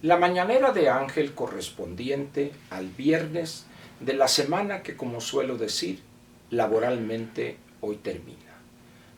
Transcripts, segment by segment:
La mañanera de Ángel correspondiente al viernes de la semana que, como suelo decir, laboralmente hoy termina.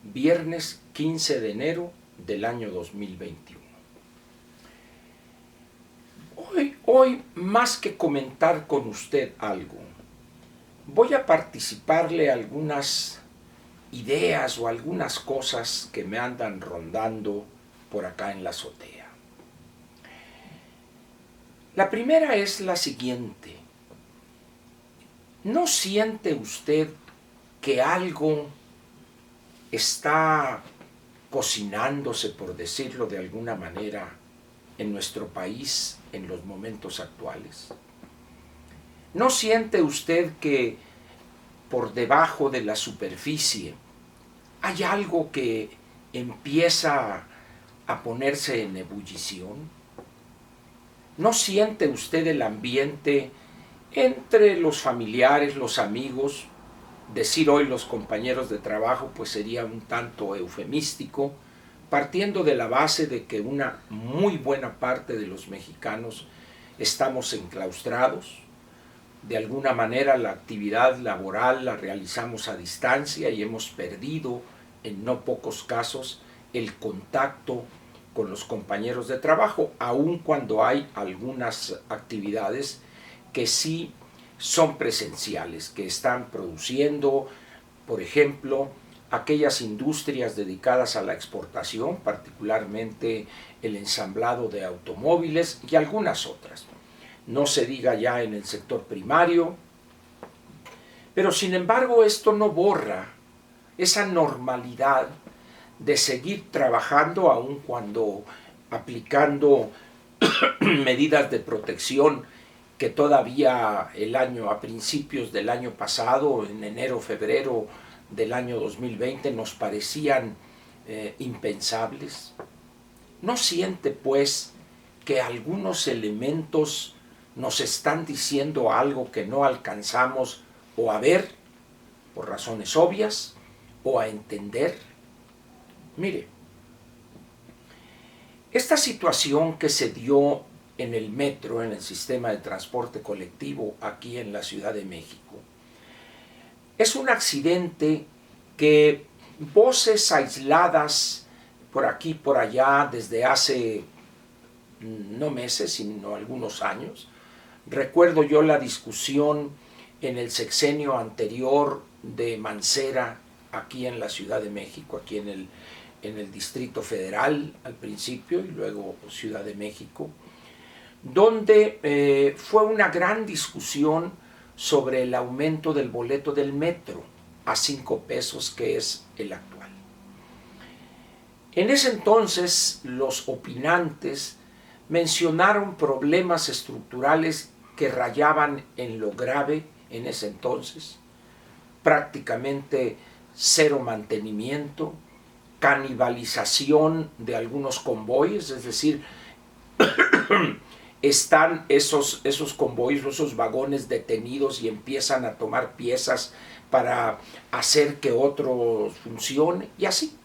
Viernes 15 de enero del año 2021. Hoy, más que comentar con usted algo, voy a participarle algunas ideas o algunas cosas que me andan rondando por acá en la azotea. La primera es la siguiente. ¿No siente usted que algo está cocinándose, por decirlo de alguna manera, en nuestro país en los momentos actuales? ¿No siente usted que por debajo de la superficie hay algo que empieza a ponerse en ebullición? ¿No siente usted el ambiente entre los familiares, los amigos? Decir hoy los compañeros de trabajo pues sería un tanto eufemístico, partiendo de la base de que una muy buena parte de los mexicanos estamos enclaustrados. De alguna manera la actividad laboral la realizamos a distancia y hemos perdido en no pocos casos el contacto con los compañeros de trabajo, aun cuando hay algunas actividades que sí son presenciales, que están produciendo, por ejemplo, aquellas industrias dedicadas a la exportación, particularmente el ensamblado de automóviles y algunas otras. No se diga ya en el sector primario, pero sin embargo esto no borra esa normalidad de seguir trabajando aun cuando aplicando medidas de protección que todavía a principios del año pasado, en enero, febrero del año 2020, nos parecían impensables. ¿No siente, pues, que algunos elementos nos están diciendo algo que no alcanzamos o a ver, por razones obvias, o a entender? Mire, esta situación que se dio en el metro, en el sistema de transporte colectivo aquí en la Ciudad de México, es un accidente que voces aisladas por aquí y por allá desde hace no meses, sino algunos años. Recuerdo yo la discusión en el sexenio anterior de Mancera aquí en la Ciudad de México, aquí en el Distrito Federal al principio y luego Ciudad de México, donde fue una gran discusión sobre el aumento del boleto del metro a 5 pesos, que es el actual. En ese entonces los opinantes mencionaron problemas estructurales que rayaban en lo grave en ese entonces, prácticamente cero mantenimiento, canibalización de algunos convoyes, es decir, están esos convoyes, esos vagones detenidos y empiezan a tomar piezas para hacer que otro funcione, y así.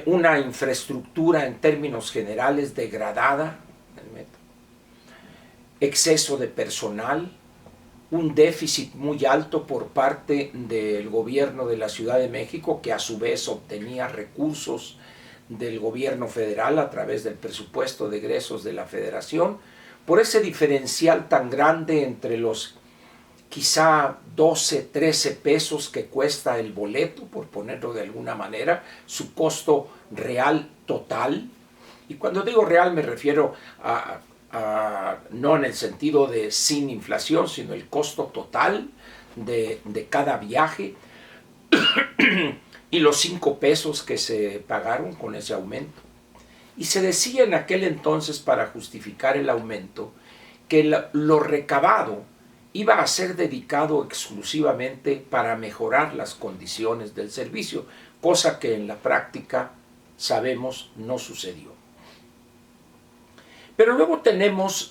Una infraestructura en términos generales degradada, exceso de personal, un déficit muy alto por parte del gobierno de la Ciudad de México, que a su vez obtenía recursos del gobierno federal a través del presupuesto de egresos de la Federación, por ese diferencial tan grande entre los quizá 12, 13 pesos que cuesta el boleto, por ponerlo de alguna manera, su costo real total. Y cuando digo real me refiero no en el sentido de sin inflación, sino el costo total de cada viaje y los 5 pesos que se pagaron con ese aumento. Y se decía en aquel entonces, para justificar el aumento, que lo recabado iba a ser dedicado exclusivamente para mejorar las condiciones del servicio, cosa que en la práctica sabemos no sucedió. Pero luego tenemos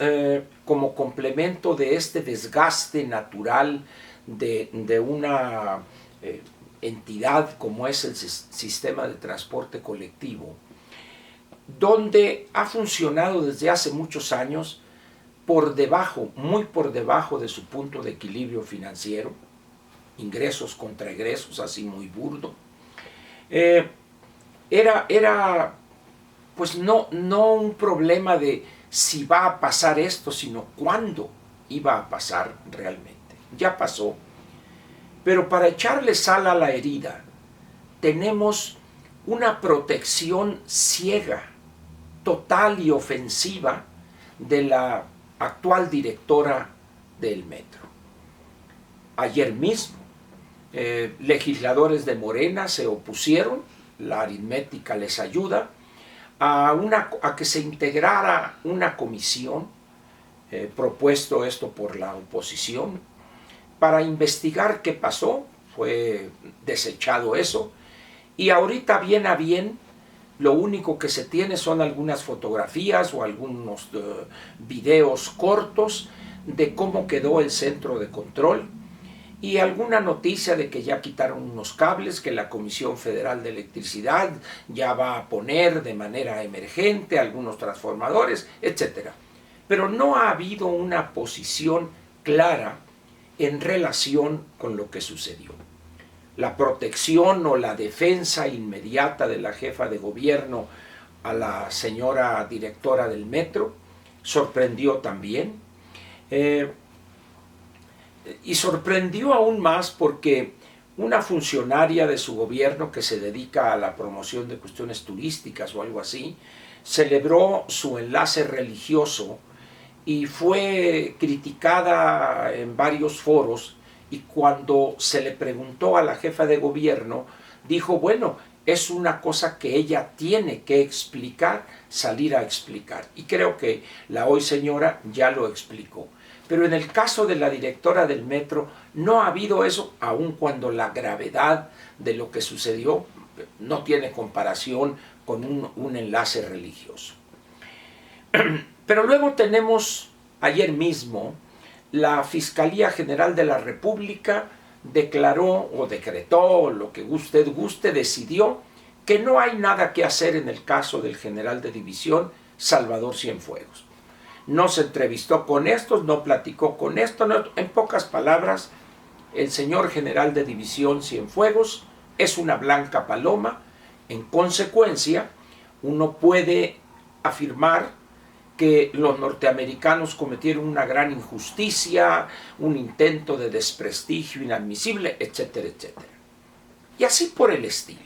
como complemento de este desgaste natural de una entidad como es el sistema de transporte colectivo, donde ha funcionado desde hace muchos años por debajo, muy por debajo de su punto de equilibrio financiero, ingresos contra egresos, así muy burdo. Era pues no un problema de si va a pasar esto, sino cuándo iba a pasar realmente. Ya pasó. Pero para echarle sal a la herida, tenemos una protección ciega, total y ofensiva de la actual directora del metro. Ayer mismo, legisladores de Morena se opusieron, la aritmética les ayuda, a que se integrara una comisión, propuesto esto por la oposición, para investigar qué pasó. Fue desechado eso, y ahorita bien a bien lo único que se tiene son algunas fotografías o algunos videos cortos de cómo quedó el centro de control, y alguna noticia de que ya quitaron unos cables que la Comisión Federal de Electricidad ya va a poner de manera emergente, algunos transformadores, etc. Pero no ha habido una posición clara en relación con lo que sucedió. La protección o la defensa inmediata de la jefa de gobierno a la señora directora del metro sorprendió también. Y sorprendió aún más porque una funcionaria de su gobierno que se dedica a la promoción de cuestiones turísticas o algo así, celebró su enlace religioso y fue criticada en varios foros, y cuando se le preguntó a la jefa de gobierno, dijo, bueno, es una cosa que ella tiene que explicar, salir a explicar. Y creo que la hoy señora ya lo explicó. Pero en el caso de la directora del metro no ha habido eso, aun cuando la gravedad de lo que sucedió no tiene comparación con un enlace religioso. Pero luego tenemos, ayer mismo, la Fiscalía General de la República declaró o decretó, lo que usted guste, decidió que no hay nada que hacer en el caso del general de división Salvador Cienfuegos. No se entrevistó con estos, no platicó con esto, no, en pocas palabras, el señor general de división Cienfuegos es una blanca paloma. En consecuencia, uno puede afirmar que los norteamericanos cometieron una gran injusticia, un intento de desprestigio inadmisible, etcétera, etcétera. Y así por el estilo.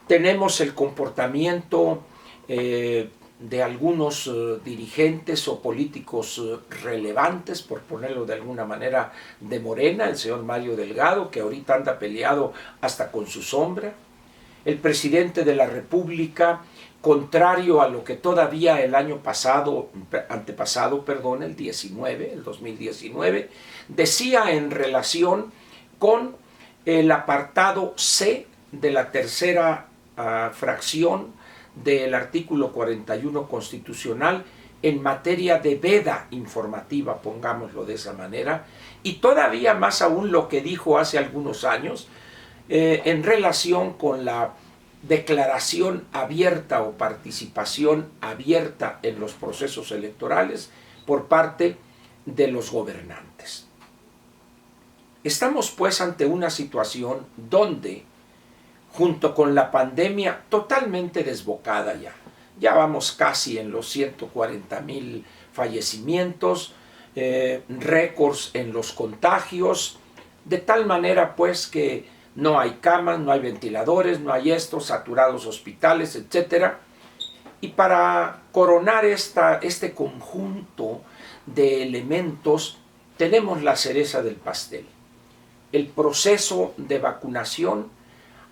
Tenemos el comportamiento de algunos dirigentes o políticos relevantes, por ponerlo de alguna manera, de Morena, el señor Mario Delgado, que ahorita anda peleado hasta con su sombra. El presidente de la República, contrario a lo que todavía el año pasado, antepasado, perdón, el 2019, decía en relación con el apartado C de la tercera fracción del artículo 41 constitucional en materia de veda informativa, pongámoslo de esa manera, y todavía más aún lo que dijo hace algunos años en relación con la declaración abierta o participación abierta en los procesos electorales por parte de los gobernantes. Estamos pues ante una situación donde, junto con la pandemia totalmente desbocada ya vamos casi en los 140,000 fallecimientos, récords en los contagios, de tal manera pues que no hay camas, no hay ventiladores, no hay saturados hospitales, etc. Y para coronar este conjunto de elementos, tenemos la cereza del pastel. El proceso de vacunación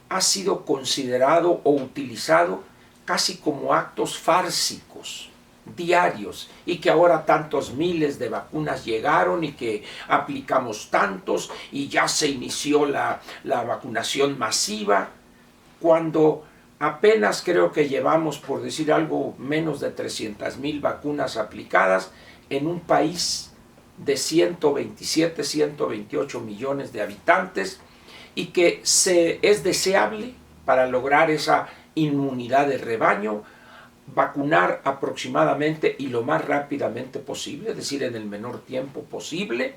ha sido considerado o utilizado casi como actos fársicos diarios, y que ahora tantos miles de vacunas llegaron y que aplicamos tantos y ya se inició la vacunación masiva, cuando apenas creo que llevamos, por decir algo, menos de 300,000 vacunas aplicadas en un país de 127, 128 millones de habitantes, y que es deseable para lograr esa inmunidad de rebaño vacunar aproximadamente y lo más rápidamente posible, es decir, en el menor tiempo posible,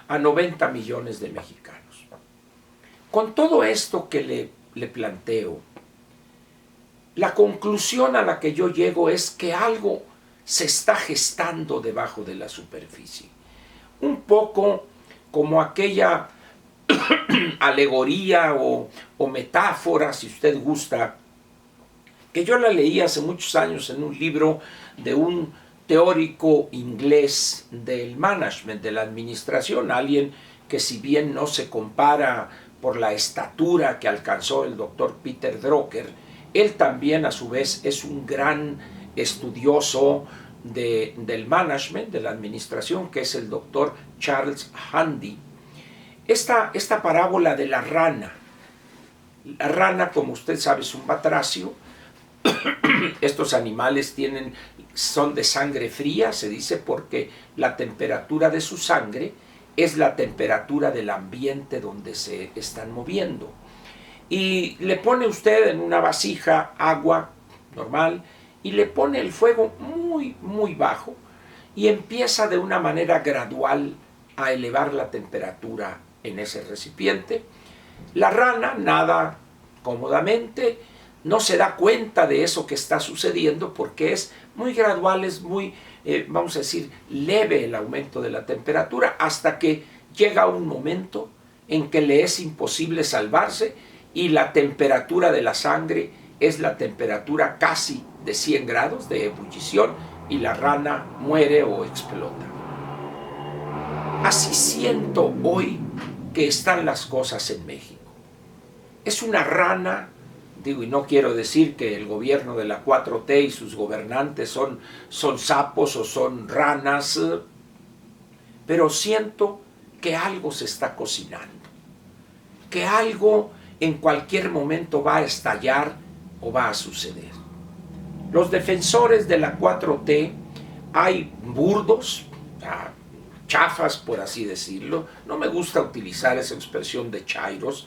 a 90 millones de mexicanos. Con todo esto que le planteo, la conclusión a la que yo llego es que algo se está gestando debajo de la superficie. Un poco como aquella alegoría o metáfora, si usted gusta, que yo la leí hace muchos años en un libro de un teórico inglés del management, de la administración, alguien que si bien no se compara por la estatura que alcanzó el doctor Peter Drucker, él también a su vez es un gran estudioso del management, de la administración, que es el doctor Charles Handy. Esta parábola de la rana, como usted sabe, es un batracio. Estos animales son de sangre fría, se dice, porque la temperatura de su sangre es la temperatura del ambiente donde se están moviendo. Y le pone usted en una vasija agua normal y le pone el fuego muy, muy bajo y empieza de una manera gradual a elevar la temperatura en ese recipiente. La rana nada cómodamente, no se da cuenta de eso que está sucediendo porque es muy gradual, es muy, vamos a decir, leve el aumento de la temperatura hasta que llega un momento en que le es imposible salvarse y la temperatura de la sangre es la temperatura casi de 100 grados de ebullición y la rana muere o explota. Así siento hoy que están las cosas en México. Es una rana, digo, y no quiero decir que el gobierno de la 4T y sus gobernantes son sapos o son ranas, pero siento que algo se está cocinando, que algo en cualquier momento va a estallar o va a suceder. Los defensores de la 4T, hay burdos, chafas por así decirlo, no me gusta utilizar esa expresión de chairos,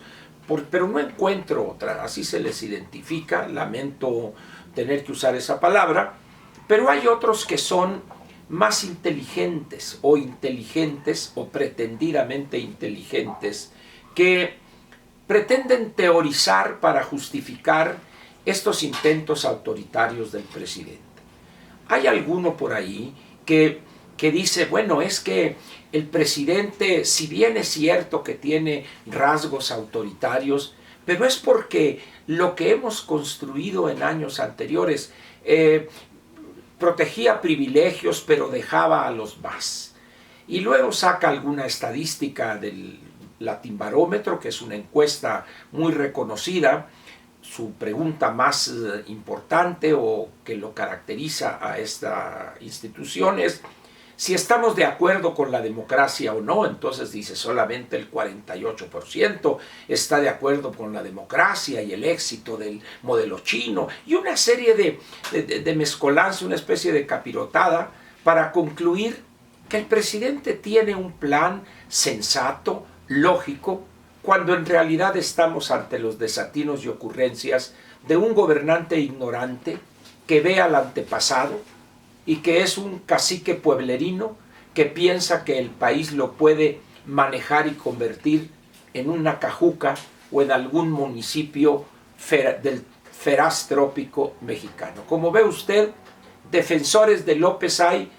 pero no encuentro otra, así se les identifica, lamento tener que usar esa palabra, pero hay otros que son más inteligentes o pretendidamente inteligentes, que pretenden teorizar para justificar estos intentos autoritarios del presidente. Hay alguno por ahí que dice, bueno, es que el presidente, si bien es cierto que tiene rasgos autoritarios, pero es porque lo que hemos construido en años anteriores protegía privilegios, pero dejaba a los más. Y luego saca alguna estadística del Latinbarómetro, que es una encuesta muy reconocida. Su pregunta más importante o que lo caracteriza a esta institución es si estamos de acuerdo con la democracia o no. Entonces dice solamente el 48% está de acuerdo con la democracia y el éxito del modelo chino y una serie de mezcolanza, una especie de capirotada para concluir que el presidente tiene un plan sensato, lógico, cuando en realidad estamos ante los desatinos y ocurrencias de un gobernante ignorante que ve al antepasado y que es un cacique pueblerino que piensa que el país lo puede manejar y convertir en una cajuca o en algún municipio del feraz trópico mexicano. Como ve usted, defensores de López hay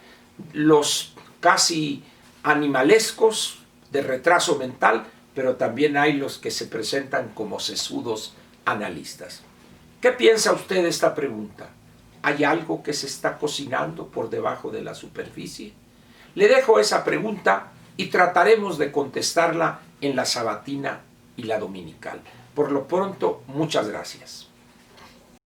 los casi animalescos de retraso mental, pero también hay los que se presentan como sesudos analistas. ¿Qué piensa usted de esta pregunta? ¿Hay algo que se está cocinando por debajo de la superficie? Le dejo esa pregunta y trataremos de contestarla en la sabatina y la dominical. Por lo pronto, muchas gracias.